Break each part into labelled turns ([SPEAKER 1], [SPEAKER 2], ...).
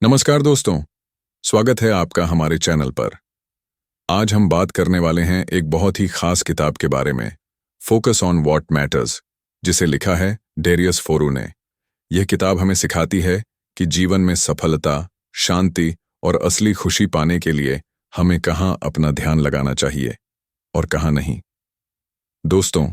[SPEAKER 1] नमस्कार दोस्तों, स्वागत है आपका हमारे चैनल पर। आज हम बात करने वाले हैं एक बहुत ही खास किताब के बारे में, फोकस ऑन व्हाट मैटर्स, जिसे लिखा है डेरियस फोरू ने। यह किताब हमें सिखाती है कि जीवन में सफलता, शांति और असली खुशी पाने के लिए हमें कहाँ अपना ध्यान लगाना चाहिए और कहाँ नहीं। दोस्तों,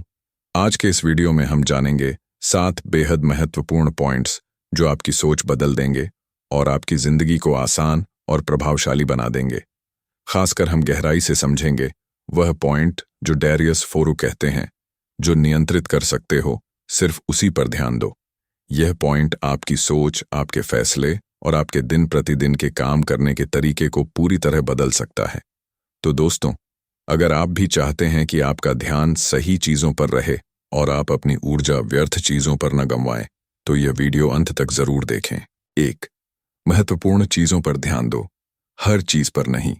[SPEAKER 1] आज के इस वीडियो में हम जानेंगे 7 बेहद महत्वपूर्ण पॉइंट्स जो आपकी सोच बदल देंगे और आपकी जिंदगी को आसान और प्रभावशाली बना देंगे। खासकर हम गहराई से समझेंगे वह पॉइंट जो डेरियस फोरू कहते हैं, जो नियंत्रित कर सकते हो, सिर्फ उसी पर ध्यान दो। यह पॉइंट आपकी सोच, आपके फैसले और आपके दिन प्रतिदिन के काम करने के तरीके को पूरी तरह बदल सकता है। तो दोस्तों, अगर आप भी चाहते हैं कि आपका ध्यान सही चीजों पर रहे और आप अपनी ऊर्जा व्यर्थ चीजों पर न गंवाएं, तो यह वीडियो अंत तक जरूर देखें। 1. महत्वपूर्ण चीजों पर ध्यान दो, हर चीज पर नहीं।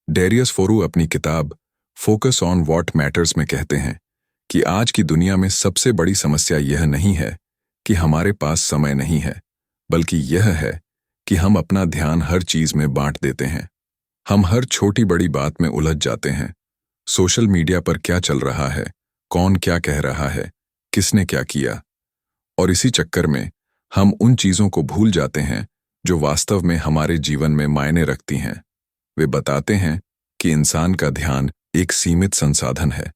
[SPEAKER 1] डेरियस फोरू अपनी किताब फोकस ऑन व्हाट मैटर्स में कहते हैं कि आज की दुनिया में सबसे बड़ी समस्या यह नहीं है कि हमारे पास समय नहीं है, बल्कि यह है कि हम अपना ध्यान हर चीज में बांट देते हैं। हम हर छोटी बड़ी बात में उलझ जाते हैं। सोशल मीडिया पर क्या चल रहा है, कौन क्या कह रहा है, किसने क्या किया, और इसी चक्कर में हम उन चीजों को भूल जाते हैं जो वास्तव में हमारे जीवन में मायने रखती हैं। वे बताते हैं कि इंसान का ध्यान एक सीमित संसाधन है।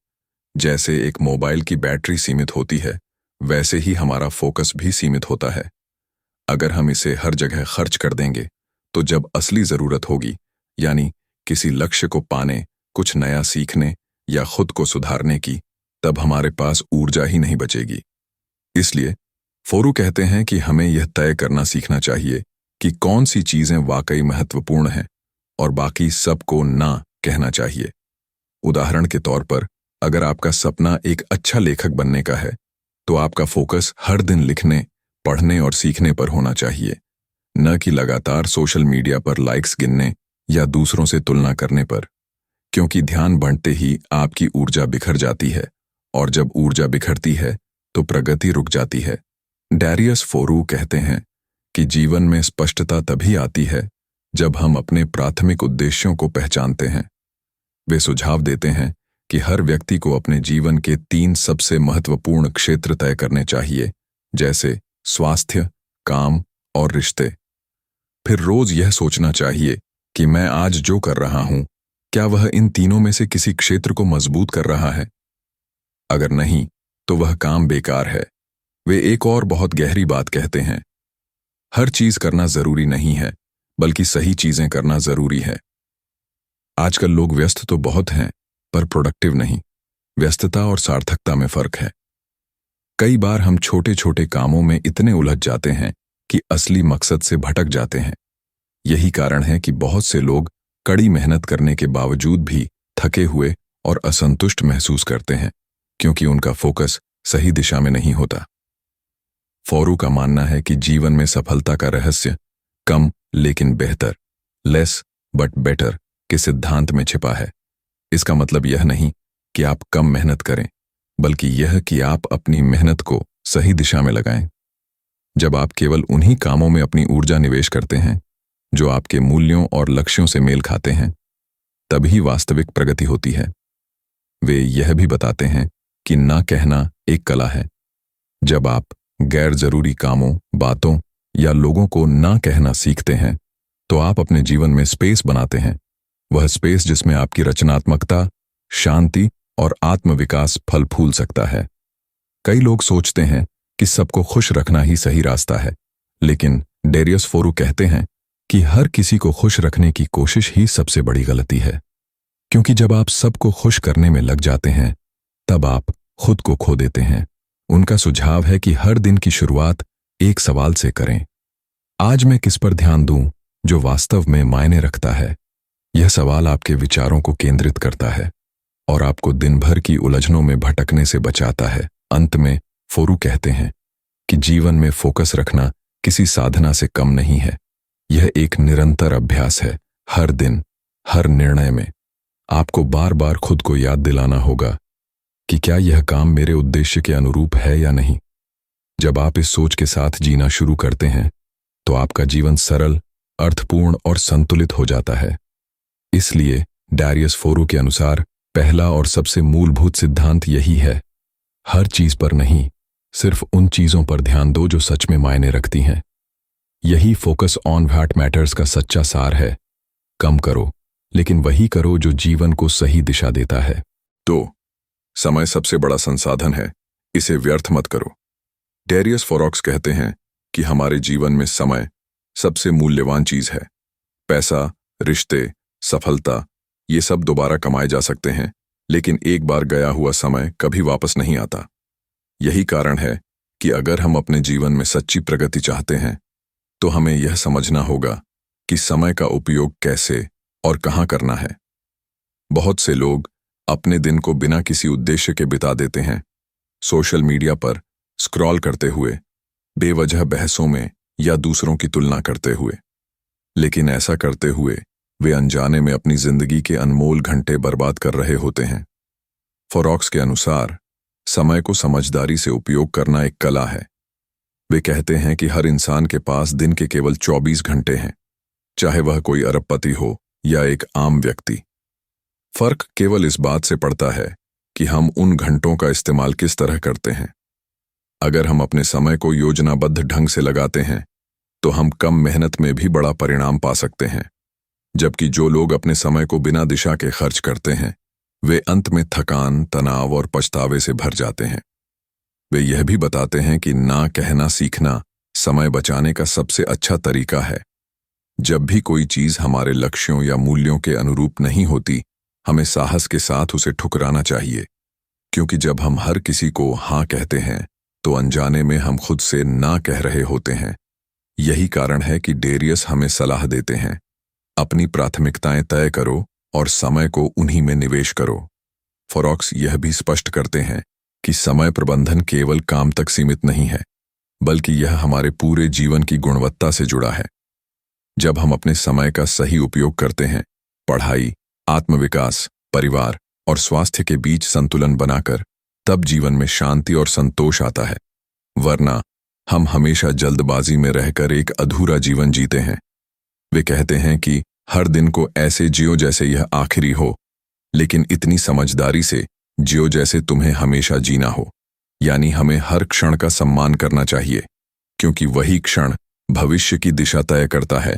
[SPEAKER 1] जैसे एक मोबाइल की बैटरी सीमित होती है, वैसे ही हमारा फोकस भी सीमित होता है। अगर हम इसे हर जगह खर्च कर देंगे, तो जब असली जरूरत होगी, यानी किसी लक्ष्य को पाने, कुछ नया सीखने या खुद को सुधारने की, तब हमारे पास ऊर्जा ही नहीं बचेगी। इसलिए फोरू कहते हैं कि हमें यह तय करना सीखना चाहिए कि कौन सी चीजें वाकई महत्वपूर्ण हैं और बाकी सबको ना कहना चाहिए। उदाहरण के तौर पर, अगर आपका सपना एक अच्छा लेखक बनने का है, तो आपका फोकस हर दिन लिखने, पढ़ने और सीखने पर होना चाहिए, न कि लगातार सोशल मीडिया पर लाइक्स गिनने या दूसरों से तुलना करने पर। क्योंकि ध्यान बढ़ते ही आपकी ऊर्जा बिखर जाती है, और जब ऊर्जा बिखरती है तो प्रगति रुक जाती है। डेरियस फोरू कहते हैं कि जीवन में स्पष्टता तभी आती है जब हम अपने प्राथमिक उद्देश्यों को पहचानते हैं। वे सुझाव देते हैं कि हर व्यक्ति को अपने जीवन के 3 सबसे महत्वपूर्ण क्षेत्र तय करने चाहिए, जैसे स्वास्थ्य, काम और रिश्ते। फिर रोज यह सोचना चाहिए कि मैं आज जो कर रहा हूं, क्या वह इन तीनों में से किसी क्षेत्र को मजबूत कर रहा है? अगर नहीं, तो वह काम बेकार है। वे एक और बहुत गहरी बात कहते हैं, हर चीज करना जरूरी नहीं है, बल्कि सही चीजें करना जरूरी है। आजकल लोग व्यस्त तो बहुत हैं, पर प्रोडक्टिव नहीं। व्यस्तता और सार्थकता में फर्क है। कई बार हम छोटे छोटे कामों में इतने उलझ जाते हैं कि असली मकसद से भटक जाते हैं। यही कारण है कि बहुत से लोग कड़ी मेहनत करने के बावजूद भी थके हुए और असंतुष्ट महसूस करते हैं, क्योंकि उनका फोकस सही दिशा में नहीं होता। फोरू का मानना है कि जीवन में सफलता का रहस्य कम लेकिन बेहतर, लेस बट बेटर के सिद्धांत में छिपा है। इसका मतलब यह नहीं कि आप कम मेहनत करें, बल्कि यह कि आप अपनी मेहनत को सही दिशा में लगाएं। जब आप केवल उन्हीं कामों में अपनी ऊर्जा निवेश करते हैं जो आपके मूल्यों और लक्ष्यों से मेल खाते हैं, तभी वास्तविक प्रगति होती है। वे यह भी बताते हैं कि ना कहना एक कला है। जब आप गैर जरूरी कामों, बातों या लोगों को ना कहना सीखते हैं, तो आप अपने जीवन में स्पेस बनाते हैं। वह स्पेस जिसमें आपकी रचनात्मकता, शांति और आत्मविकास फल फूल सकता है। कई लोग सोचते हैं कि सबको खुश रखना ही सही रास्ता है, लेकिन डेरियस फोरू कहते हैं कि हर किसी को खुश रखने की कोशिश ही सबसे बड़ी गलती है। क्योंकि जब आप सबको खुश करने में लग जाते हैं, तब आप खुद को खो देते हैं। उनका सुझाव है कि हर दिन की शुरुआत एक सवाल से करें, आज मैं किस पर ध्यान दूं जो वास्तव में मायने रखता है। यह सवाल आपके विचारों को केंद्रित करता है और आपको दिन भर की उलझनों में भटकने से बचाता है। अंत में फोरू कहते हैं कि जीवन में फोकस रखना किसी साधना से कम नहीं है। यह एक निरंतर अभ्यास है। हर दिन, हर निर्णय में आपको बार बार खुद को याद दिलाना होगा कि क्या यह काम मेरे उद्देश्य के अनुरूप है या नहीं। जब आप इस सोच के साथ जीना शुरू करते हैं, तो आपका जीवन सरल, अर्थपूर्ण और संतुलित हो जाता है। इसलिए डैरियस फोरो के अनुसार पहला और सबसे मूलभूत सिद्धांत यही है, हर चीज पर नहीं, सिर्फ उन चीजों पर ध्यान दो जो सच में मायने रखती हैं। यही फोकस ऑन व्हाट मैटर्स का सच्चा सार है। कम करो, लेकिन वही करो जो जीवन को सही दिशा देता है। तो समय सबसे बड़ा संसाधन है, इसे व्यर्थ मत करो। डैरियस फोरॉक्स कहते हैं कि हमारे जीवन में समय सबसे मूल्यवान चीज है। पैसा, रिश्ते, सफलता, ये सब दोबारा कमाए जा सकते हैं, लेकिन एक बार गया हुआ समय कभी वापस नहीं आता। यही कारण है कि अगर हम अपने जीवन में सच्ची प्रगति चाहते हैं तो हमें यह समझना होगा कि समय का उपयोग कैसे और कहां करना है। बहुत से लोग अपने दिन को बिना किसी उद्देश्य के बिता देते हैं, सोशल मीडिया पर स्क्रॉल करते हुए, बेवजह बहसों में या दूसरों की तुलना करते हुए। लेकिन ऐसा करते हुए वे अनजाने में अपनी जिंदगी के अनमोल घंटे बर्बाद कर रहे होते हैं। फोरॉक्स के अनुसार समय को समझदारी से उपयोग करना एक कला है। वे कहते हैं कि हर इंसान के पास दिन के केवल 24 घंटे हैं, चाहे वह कोई अरबपति हो या एक आम व्यक्ति। फर्क केवल इस बात से पड़ता है कि हम उन घंटों का इस्तेमाल किस तरह करते हैं। अगर हम अपने समय को योजनाबद्ध ढंग से लगाते हैं तो हम कम मेहनत में भी बड़ा परिणाम पा सकते हैं, जबकि जो लोग अपने समय को बिना दिशा के खर्च करते हैं वे अंत में थकान, तनाव और पछतावे से भर जाते हैं। वे यह भी बताते हैं कि ना कहना सीखना समय बचाने का सबसे अच्छा तरीका है। जब भी कोई चीज हमारे लक्ष्यों या मूल्यों के अनुरूप नहीं होती, हमें साहस के साथ उसे ठुकराना चाहिए, क्योंकि जब हम हर किसी को हाँ कहते हैं तो अनजाने में हम खुद से ना कह रहे होते हैं। यही कारण है कि डैरियस हमें सलाह देते हैं, अपनी प्राथमिकताएं तय करो और समय को उन्हीं में निवेश करो। फोरॉक्स यह भी स्पष्ट करते हैं कि समय प्रबंधन केवल काम तक सीमित नहीं है, बल्कि यह हमारे पूरे जीवन की गुणवत्ता से जुड़ा है। जब हम अपने समय का सही उपयोग करते हैं, पढ़ाई, आत्मविकास, परिवार और स्वास्थ्य के बीच संतुलन बनाकर, तब जीवन में शांति और संतोष आता है। वरना हम हमेशा जल्दबाजी में रहकर एक अधूरा जीवन जीते हैं। वे कहते हैं कि हर दिन को ऐसे जियो जैसे यह आखिरी हो, लेकिन इतनी समझदारी से जियो जैसे तुम्हें हमेशा जीना हो। यानी हमें हर क्षण का सम्मान करना चाहिए, क्योंकि वही क्षण भविष्य की दिशा तय करता है।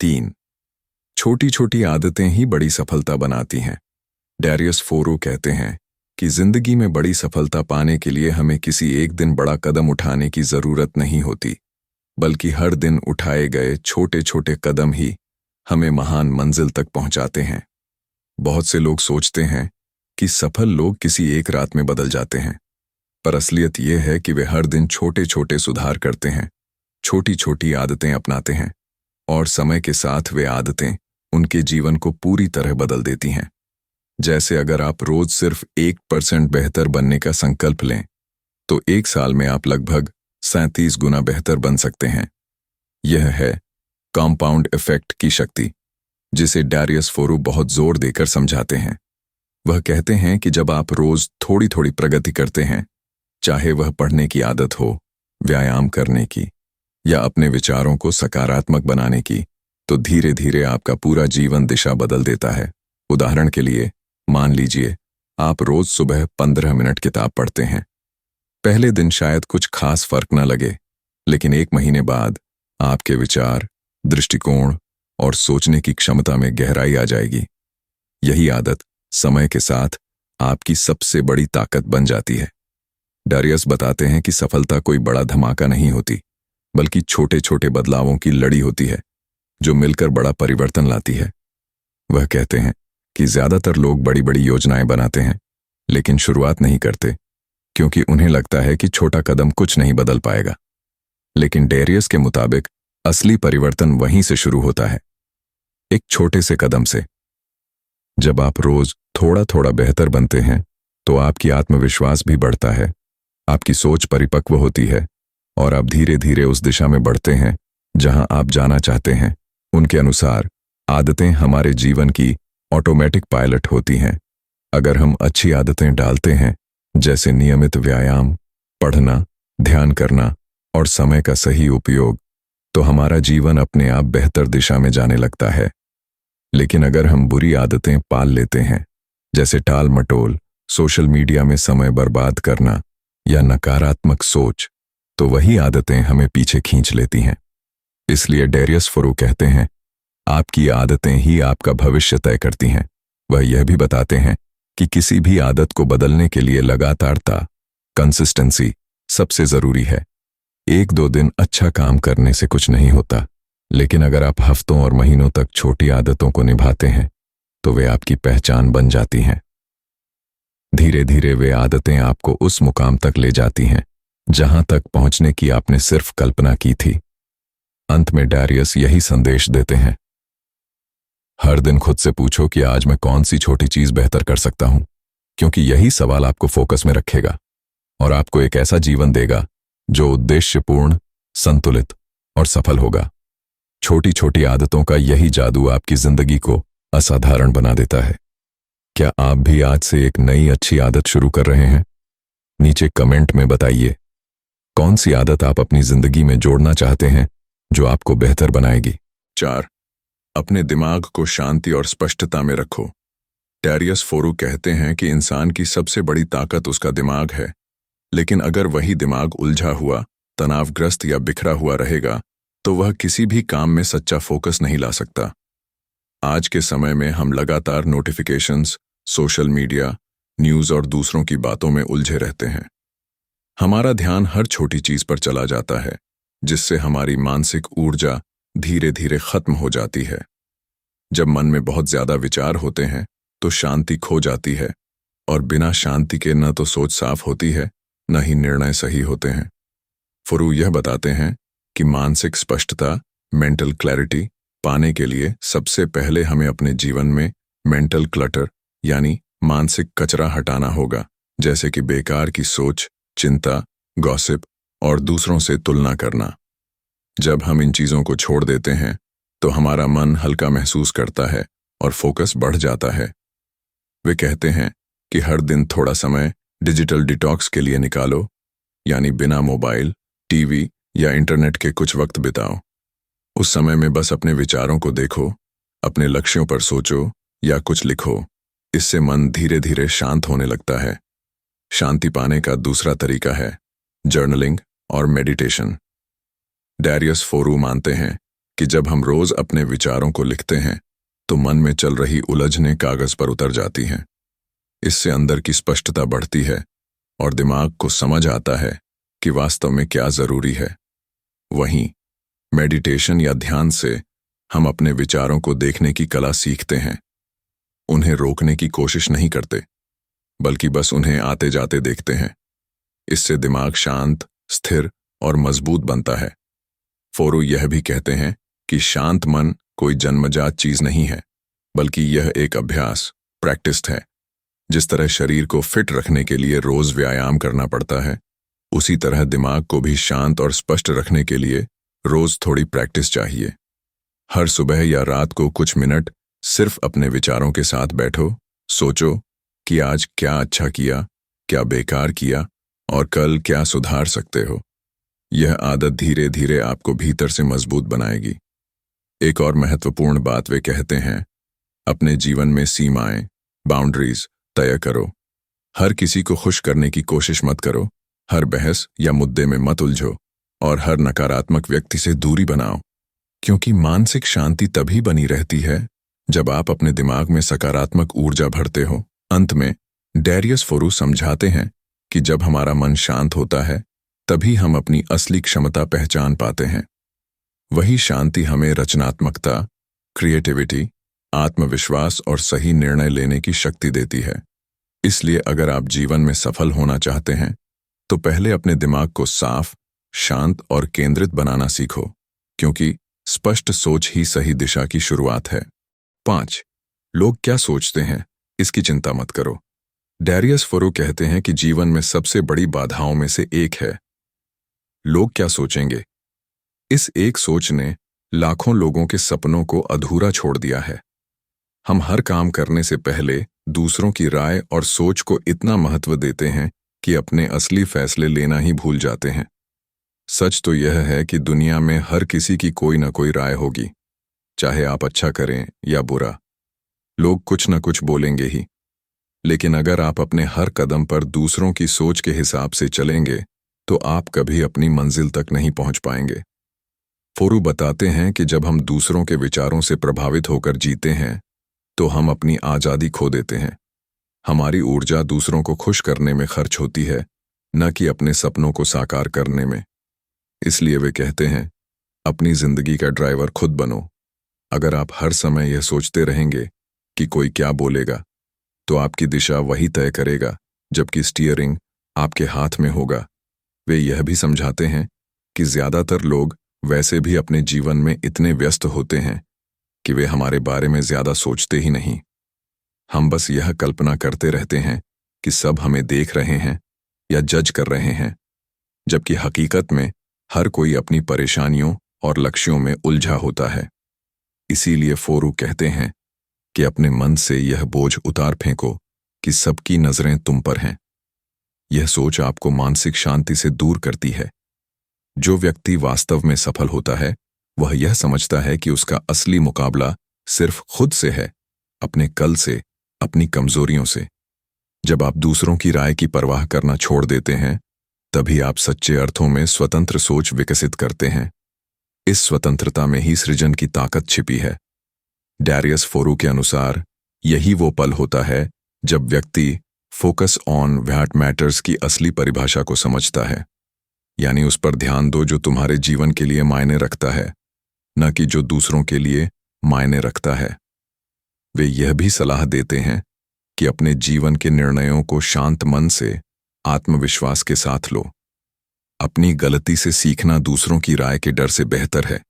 [SPEAKER 1] 3. छोटी छोटी आदतें ही बड़ी सफलता बनाती हैं। डैरियस फोरो कहते हैं कि जिंदगी में बड़ी सफलता पाने के लिए हमें किसी एक दिन बड़ा कदम उठाने की जरूरत नहीं होती, बल्कि हर दिन उठाए गए छोटे छोटे कदम ही हमें महान मंजिल तक पहुंचाते हैं। बहुत से लोग सोचते हैं कि सफल लोग किसी एक रात में बदल जाते हैं, पर असलियत यह है कि वे हर दिन छोटे छोटे सुधार करते हैं, छोटी छोटी आदतें अपनाते हैं, और समय के साथ वे आदतें उनके जीवन को पूरी तरह बदल देती हैं। जैसे अगर आप रोज सिर्फ 1% बेहतर बनने का संकल्प लें, तो 1 साल में आप लगभग 37 गुना बेहतर बन सकते हैं। यह है कंपाउंड इफेक्ट की शक्ति, जिसे डैरियस फोरो बहुत जोर देकर समझाते हैं। वह कहते हैं कि जब आप रोज थोड़ी थोड़ी प्रगति करते हैं, चाहे वह पढ़ने की आदत हो, व्यायाम करने की, या अपने विचारों को सकारात्मक बनाने की, तो धीरे धीरे आपका पूरा जीवन दिशा बदल देता है। उदाहरण के लिए, मान लीजिए आप रोज सुबह 15 मिनट किताब पढ़ते हैं। पहले दिन शायद कुछ खास फर्क न लगे, लेकिन 1 महीने बाद आपके विचार, दृष्टिकोण और सोचने की क्षमता में गहराई आ जाएगी। यही आदत समय के साथ आपकी सबसे बड़ी ताकत बन जाती है। डैरियस बताते हैं कि सफलता कोई बड़ा धमाका नहीं होती, बल्कि छोटे छोटे बदलावों की लड़ी होती है, जो मिलकर बड़ा परिवर्तन लाती है। वह कहते हैं कि ज्यादातर लोग बड़ी बड़ी योजनाएं बनाते हैं, लेकिन शुरुआत नहीं करते, क्योंकि उन्हें लगता है कि छोटा कदम कुछ नहीं बदल पाएगा। लेकिन डैरियस के मुताबिक असली परिवर्तन वहीं से शुरू होता है, एक छोटे से कदम से। जब आप रोज थोड़ा थोड़ा बेहतर बनते हैं, तो आपकी आत्मविश्वास भी बढ़ता है, आपकी सोच परिपक्व होती है, और आप धीरे धीरे उस दिशा में बढ़ते हैं जहां आप जाना चाहते हैं। उनके अनुसार आदतें हमारे जीवन की ऑटोमेटिक पायलट होती हैं। अगर हम अच्छी आदतें डालते हैं, जैसे नियमित व्यायाम, पढ़ना, ध्यान करना और समय का सही उपयोग, तो हमारा जीवन अपने आप बेहतर दिशा में जाने लगता है। लेकिन अगर हम बुरी आदतें पाल लेते हैं, जैसे टाल मटोल, सोशल मीडिया में समय बर्बाद करना या नकारात्मक सोच, तो वही आदतें हमें पीछे खींच लेती हैं। इसलिए डेरियस फोरू कहते हैं, आपकी आदतें ही आपका भविष्य तय करती हैं। वह यह भी बताते हैं कि किसी भी आदत को बदलने के लिए लगातारता, कंसिस्टेंसी सबसे जरूरी है। 1-2 दिन अच्छा काम करने से कुछ नहीं होता, लेकिन अगर आप हफ्तों और महीनों तक छोटी आदतों को निभाते हैं, तो वे आपकी पहचान बन जाती हैं। धीरे धीरे वे आदतें आपको उस मुकाम तक ले जाती हैं जहां तक पहुंचने की आपने सिर्फ कल्पना की थी। अंत में डेरियस यही संदेश देते हैं, हर दिन खुद से पूछो कि आज मैं कौन सी छोटी चीज बेहतर कर सकता हूं, क्योंकि यही सवाल आपको फोकस में रखेगा और आपको एक ऐसा जीवन देगा जो उद्देश्यपूर्ण, संतुलित और सफल होगा। छोटी छोटी आदतों का यही जादू आपकी जिंदगी को असाधारण बना देता है। क्या आप भी आज से एक नई अच्छी आदत शुरू कर रहे हैं? नीचे कमेंट में बताइए, कौन सी आदत आप अपनी जिंदगी में जोड़ना चाहते हैं जो आपको बेहतर बनाएगी। 4. अपने दिमाग को शांति और स्पष्टता में रखो। डेरियस फोरू कहते हैं कि इंसान की सबसे बड़ी ताकत उसका दिमाग है, लेकिन अगर वही दिमाग उलझा हुआ, तनावग्रस्त या बिखरा हुआ रहेगा, तो वह किसी भी काम में सच्चा फोकस नहीं ला सकता। आज के समय में हम लगातार नोटिफिकेशंस, सोशल मीडिया, न्यूज़ और दूसरों की बातों में उलझे रहते हैं। हमारा ध्यान हर छोटी चीज पर चला जाता है, जिससे हमारी मानसिक ऊर्जा धीरे धीरे खत्म हो जाती है। जब मन में बहुत ज्यादा विचार होते हैं, तो शांति खो जाती है, और बिना शांति के न तो सोच साफ होती है, न ही निर्णय सही होते हैं। फोरू यह बताते हैं कि मानसिक स्पष्टता, मेंटल क्लैरिटी पाने के लिए सबसे पहले हमें अपने जीवन में मेंटल क्लटर यानी मानसिक कचरा हटाना होगा, जैसे कि बेकार की सोच, चिंता, गॉसिप और दूसरों से तुलना करना। जब हम इन चीजों को छोड़ देते हैं, तो हमारा मन हल्का महसूस करता है और फोकस बढ़ जाता है। वे कहते हैं कि हर दिन थोड़ा समय डिजिटल डिटॉक्स के लिए निकालो, यानी बिना मोबाइल, टीवी या इंटरनेट के कुछ वक्त बिताओ। उस समय में बस अपने विचारों को देखो, अपने लक्ष्यों पर सोचो या कुछ लिखो। इससे मन धीरे धीरे शांत होने लगता है। शांति पाने का दूसरा तरीका है जर्नलिंग और मेडिटेशन। डेरियस फोरू मानते हैं कि जब हम रोज अपने विचारों को लिखते हैं, तो मन में चल रही उलझनें कागज पर उतर जाती हैं। इससे अंदर की स्पष्टता बढ़ती है और दिमाग को समझ आता है कि वास्तव में क्या जरूरी है। वहीं मेडिटेशन या ध्यान से हम अपने विचारों को देखने की कला सीखते हैं। उन्हें रोकने की कोशिश नहीं करते, बल्कि बस उन्हें आते जाते देखते हैं। इससे दिमाग शांत, स्थिर और मजबूत बनता है। फोरू यह भी कहते हैं कि शांत मन कोई जन्मजात चीज नहीं है, बल्कि यह एक अभ्यास, प्रैक्टिस है। जिस तरह शरीर को फिट रखने के लिए रोज व्यायाम करना पड़ता है, उसी तरह दिमाग को भी शांत और स्पष्ट रखने के लिए रोज थोड़ी प्रैक्टिस चाहिए। हर सुबह या रात को कुछ मिनट सिर्फ अपने विचारों के साथ बैठो, सोचो कि आज क्या अच्छा किया, क्या बेकार किया और कल क्या सुधार सकते हो। यह आदत धीरे धीरे आपको भीतर से मजबूत बनाएगी। एक और महत्वपूर्ण बात वे कहते हैं, अपने जीवन में सीमाएं, बाउंड्रीज तय करो। हर किसी को खुश करने की कोशिश मत करो, हर बहस या मुद्दे में मत उलझो और हर नकारात्मक व्यक्ति से दूरी बनाओ, क्योंकि मानसिक शांति तभी बनी रहती है जब आप अपने दिमाग में सकारात्मक ऊर्जा भरते हो। अंत में डेरियस फोरू समझाते हैं कि जब हमारा मन शांत होता है, तभी हम अपनी असली क्षमता पहचान पाते हैं। वही शांति हमें रचनात्मकता, क्रिएटिविटी, आत्मविश्वास और सही निर्णय लेने की शक्ति देती है। इसलिए अगर आप जीवन में सफल होना चाहते हैं, तो पहले अपने दिमाग को साफ, शांत और केंद्रित बनाना सीखो, क्योंकि स्पष्ट सोच ही सही दिशा की शुरुआत है। 5. लोग क्या सोचते हैं, इसकी चिंता मत करो। डेरियस फोरू कहते हैं कि जीवन में सबसे बड़ी बाधाओं में से एक है लोग क्या सोचेंगे। इस एक सोच ने लाखों लोगों के सपनों को अधूरा छोड़ दिया है। हम हर काम करने से पहले दूसरों की राय और सोच को इतना महत्व देते हैं कि अपने असली फैसले लेना ही भूल जाते हैं। सच तो यह है कि दुनिया में हर किसी की कोई न कोई राय होगी, चाहे आप अच्छा करें या बुरा। लोग कुछ न कुछ बोलेंगे ही। लेकिन अगर आप अपने हर कदम पर दूसरों की सोच के हिसाब से चलेंगे, तो आप कभी अपनी मंजिल तक नहीं पहुंच पाएंगे। फोरू बताते हैं कि जब हम दूसरों के विचारों से प्रभावित होकर जीते हैं, तो हम अपनी आज़ादी खो देते हैं। हमारी ऊर्जा दूसरों को खुश करने में खर्च होती है, न कि अपने सपनों को साकार करने में। इसलिए वे कहते हैं, अपनी जिंदगी का ड्राइवर खुद बनो। अगर आप हर समय यह सोचते रहेंगे कि कोई क्या बोलेगा, तो आपकी दिशा वही तय करेगा, जबकि स्टीयरिंग आपके हाथ में होगा। वे यह भी समझाते हैं कि ज्यादातर लोग वैसे भी अपने जीवन में इतने व्यस्त होते हैं कि वे हमारे बारे में ज्यादा सोचते ही नहीं। हम बस यह कल्पना करते रहते हैं कि सब हमें देख रहे हैं या जज कर रहे हैं, जबकि हकीकत में हर कोई अपनी परेशानियों और लक्ष्यों में उलझा होता है। इसीलिए फोरू कहते हैं कि अपने मन से यह बोझ उतार फेंको कि सबकी नजरें तुम पर हैं। यह सोच आपको मानसिक शांति से दूर करती है। जो व्यक्ति वास्तव में सफल होता है, वह यह समझता है कि उसका असली मुकाबला सिर्फ खुद से है, अपने कल से, अपनी कमजोरियों से। जब आप दूसरों की राय की परवाह करना छोड़ देते हैं, तभी आप सच्चे अर्थों में स्वतंत्र सोच विकसित करते हैं। इस स्वतंत्रता में ही सृजन की ताकत छिपी है। डैरियस फोरू के अनुसार यही वो पल होता है जब व्यक्ति फोकस ऑन व्हाट मैटर्स की असली परिभाषा को समझता है। यानी उस पर ध्यान दो जो तुम्हारे जीवन के लिए मायने रखता है, न कि जो दूसरों के लिए मायने रखता है। वे यह भी सलाह देते हैं कि अपने जीवन के निर्णयों को शांत मन से, आत्मविश्वास के साथ लो। अपनी गलती से सीखना दूसरों की राय के डर से बेहतर है।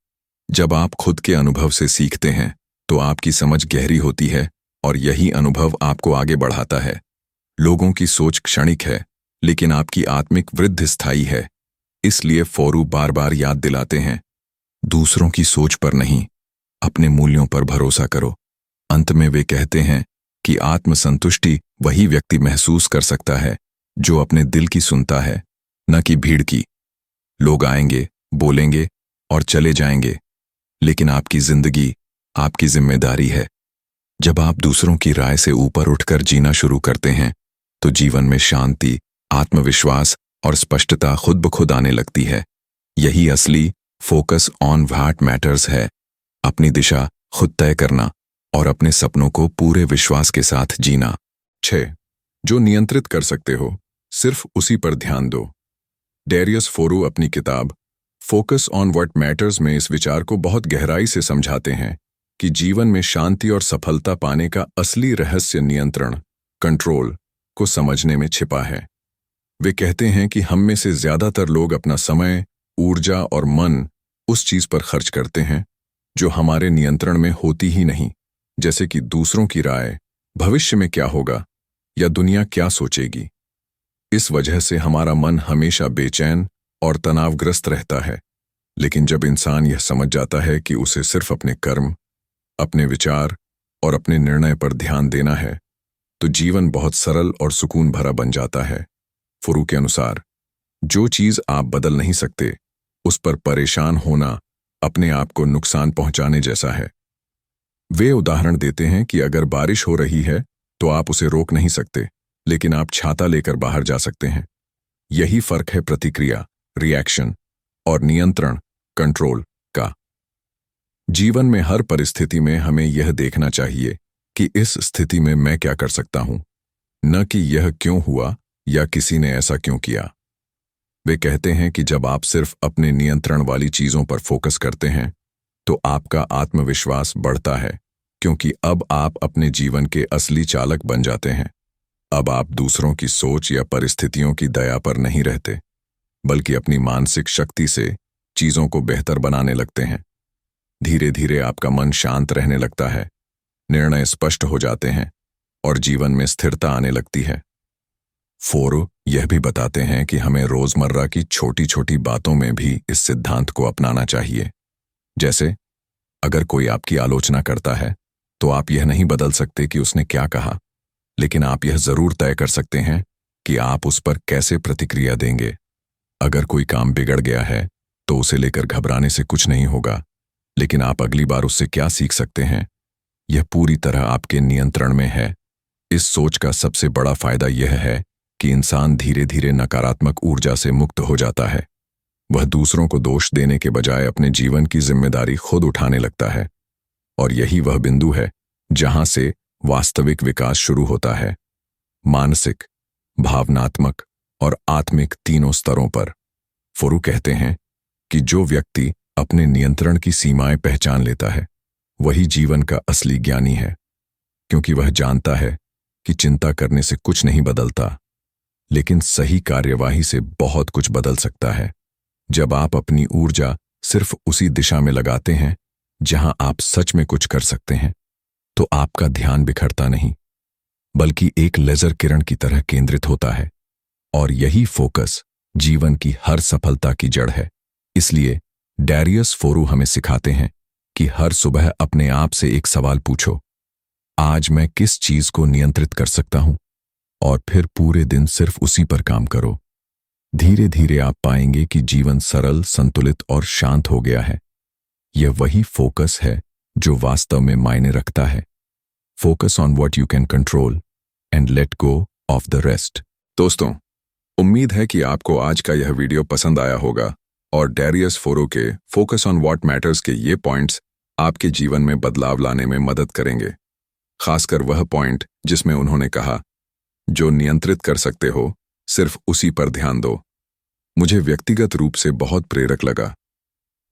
[SPEAKER 1] जब आप खुद के अनुभव से सीखते हैं, तो आपकी समझ गहरी होती है और यही अनुभव आपको आगे बढ़ाता है। लोगों की सोच क्षणिक है, लेकिन आपकी आत्मिक वृद्धि स्थायी है। इसलिए फोरू बार बार याद दिलाते हैं, दूसरों की सोच पर नहीं, अपने मूल्यों पर भरोसा करो। अंत में वे कहते हैं कि आत्मसंतुष्टि वही व्यक्ति महसूस कर सकता है जो अपने दिल की सुनता है, न कि भीड़ की। लोग आएंगे, बोलेंगे और चले जाएंगे, लेकिन आपकी जिंदगी आपकी जिम्मेदारी है। जब आप दूसरों की राय से ऊपर उठकर जीना शुरू करते हैं, तो जीवन में शांति, आत्मविश्वास और स्पष्टता खुद ब खुद आने लगती है। यही असली फोकस ऑन व्हाट मैटर्स है, अपनी दिशा खुद तय करना और अपने सपनों को पूरे विश्वास के साथ जीना। 6. जो नियंत्रित कर सकते हो, सिर्फ उसी पर ध्यान दो। डैरियस फोरू अपनी किताब फोकस ऑन व्हाट मैटर्स में इस विचार को बहुत गहराई से समझाते हैं कि जीवन में शांति और सफलता पाने का असली रहस्य नियंत्रण, कंट्रोल को समझने में छिपा है। वे कहते हैं कि हम में से ज्यादातर लोग अपना समय, ऊर्जा और मन उस चीज पर खर्च करते हैं जो हमारे नियंत्रण में होती ही नहीं, जैसे कि दूसरों की राय, भविष्य में क्या होगा या दुनिया क्या सोचेगी। इस वजह से हमारा मन हमेशा बेचैन और तनावग्रस्त रहता है। लेकिन जब इंसान यह समझ जाता है कि उसे सिर्फ अपने कर्म, अपने विचार और अपने निर्णय पर ध्यान देना है, तो जीवन बहुत सरल और सुकून भरा बन जाता है। फोरू के अनुसार जो चीज आप बदल नहीं सकते, उस पर परेशान होना अपने आप को नुकसान पहुंचाने जैसा है। वे उदाहरण देते हैं कि अगर बारिश हो रही है तो आप उसे रोक नहीं सकते, लेकिन आप छाता लेकर बाहर जा सकते हैं। यही फर्क है प्रतिक्रिया, रिएक्शन और नियंत्रण, कंट्रोल का। जीवन में हर परिस्थिति में हमें यह देखना चाहिए कि इस स्थिति में मैं क्या कर सकता हूं, न कि यह क्यों हुआ या किसी ने ऐसा क्यों किया। वे कहते हैं कि जब आप सिर्फ अपने नियंत्रण वाली चीजों पर फोकस करते हैं, तो आपका आत्मविश्वास बढ़ता है, क्योंकि अब आप अपने जीवन के असली चालक बन जाते हैं। अब आप दूसरों की सोच या परिस्थितियों की दया पर नहीं रहते, बल्कि अपनी मानसिक शक्ति से चीजों को बेहतर बनाने लगते हैं। धीरे धीरे आपका मन शांत रहने लगता है, निर्णय स्पष्ट हो जाते हैं और जीवन में स्थिरता आने लगती है। फोरू यह भी बताते हैं कि हमें रोजमर्रा की छोटी छोटी बातों में भी इस सिद्धांत को अपनाना चाहिए। जैसे अगर कोई आपकी आलोचना करता है, तो आप यह नहीं बदल सकते कि उसने क्या कहा, लेकिन आप यह जरूर तय कर सकते हैं कि आप उस पर कैसे प्रतिक्रिया देंगे। अगर कोई काम बिगड़ गया है तो उसे लेकर घबराने से कुछ नहीं होगा, लेकिन आप अगली बार उससे क्या सीख सकते हैं, यह पूरी तरह आपके नियंत्रण में है। इस सोच का सबसे बड़ा फायदा यह है कि इंसान धीरे धीरे नकारात्मक ऊर्जा से मुक्त हो जाता है। वह दूसरों को दोष देने के बजाय अपने जीवन की जिम्मेदारी खुद उठाने लगता है, और यही वह बिंदु है जहां से वास्तविक विकास शुरू होता है, मानसिक, भावनात्मक और आत्मिक तीनों स्तरों पर। फोरू कहते हैं कि जो व्यक्ति अपने नियंत्रण की सीमाएं पहचान लेता है वही जीवन का असली ज्ञानी है, क्योंकि वह जानता है कि चिंता करने से कुछ नहीं बदलता, लेकिन सही कार्यवाही से बहुत कुछ बदल सकता है। जब आप अपनी ऊर्जा सिर्फ उसी दिशा में लगाते हैं जहां आप सच में कुछ कर सकते हैं, तो आपका ध्यान बिखरता नहीं, बल्कि एक लेजर किरण की तरह केंद्रित होता है, और यही फोकस जीवन की हर सफलता की जड़ है। इसलिए डैरियस फोरू हमें सिखाते हैं कि हर सुबह अपने आप से एक सवाल पूछो, आज मैं किस चीज को नियंत्रित कर सकता हूं, और फिर पूरे दिन सिर्फ उसी पर काम करो। धीरे धीरे आप पाएंगे कि जीवन सरल, संतुलित और शांत हो गया है। यह वही फोकस है जो वास्तव में मायने रखता है। Focus on what you can control and let go of the rest. दोस्तों, उम्मीद है कि आपको आज का यह वीडियो पसंद आया होगा और डैरियस फोरू के फोकस ऑन व्हाट मैटर्स के ये पॉइंट्स आपके जीवन में बदलाव लाने में मदद करेंगे। खासकर वह पॉइंट जिसमें उन्होंने कहा, जो नियंत्रित कर सकते हो सिर्फ उसी पर ध्यान दो, मुझे व्यक्तिगत रूप से बहुत प्रेरक लगा।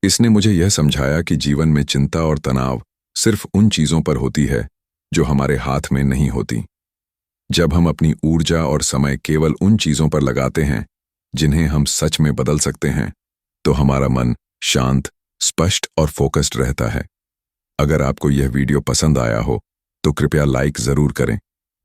[SPEAKER 1] इसने मुझे यह समझाया कि जीवन में चिंता और तनाव सिर्फ उन चीजों पर होती है जो हमारे हाथ में नहीं होती। जब हम अपनी ऊर्जा और समय केवल उन चीजों पर लगाते हैं जिन्हें हम सच में बदल सकते हैं, तो हमारा मन शांत, स्पष्ट और फोकस्ड रहता है। अगर आपको यह वीडियो पसंद आया हो तो कृपया लाइक जरूर करें,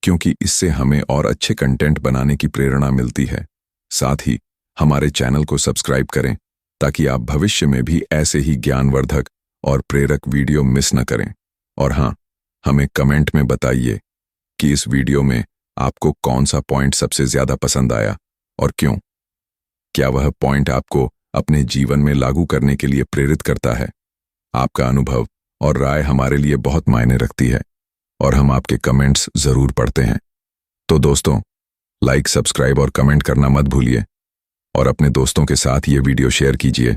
[SPEAKER 1] क्योंकि इससे हमें और अच्छे कंटेंट बनाने की प्रेरणा मिलती है। साथ ही हमारे चैनल को सब्सक्राइब करें ताकि आप भविष्य में भी ऐसे ही ज्ञानवर्धक और प्रेरक वीडियो मिस न करें। और हाँ, हमें कमेंट में बताइए कि इस वीडियो में आपको कौन सा पॉइंट सबसे ज्यादा पसंद आया और क्यों। क्या वह पॉइंट आपको अपने जीवन में लागू करने के लिए प्रेरित करता है? आपका अनुभव और राय हमारे लिए बहुत मायने रखती है, और हम आपके कमेंट्स जरूर पढ़ते हैं। तो दोस्तों, लाइक, सब्सक्राइब और कमेंट करना मत भूलिए, और अपने दोस्तों के साथ ये वीडियो शेयर कीजिए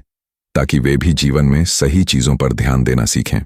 [SPEAKER 1] ताकि वे भी जीवन में सही चीजों पर ध्यान देना सीखें।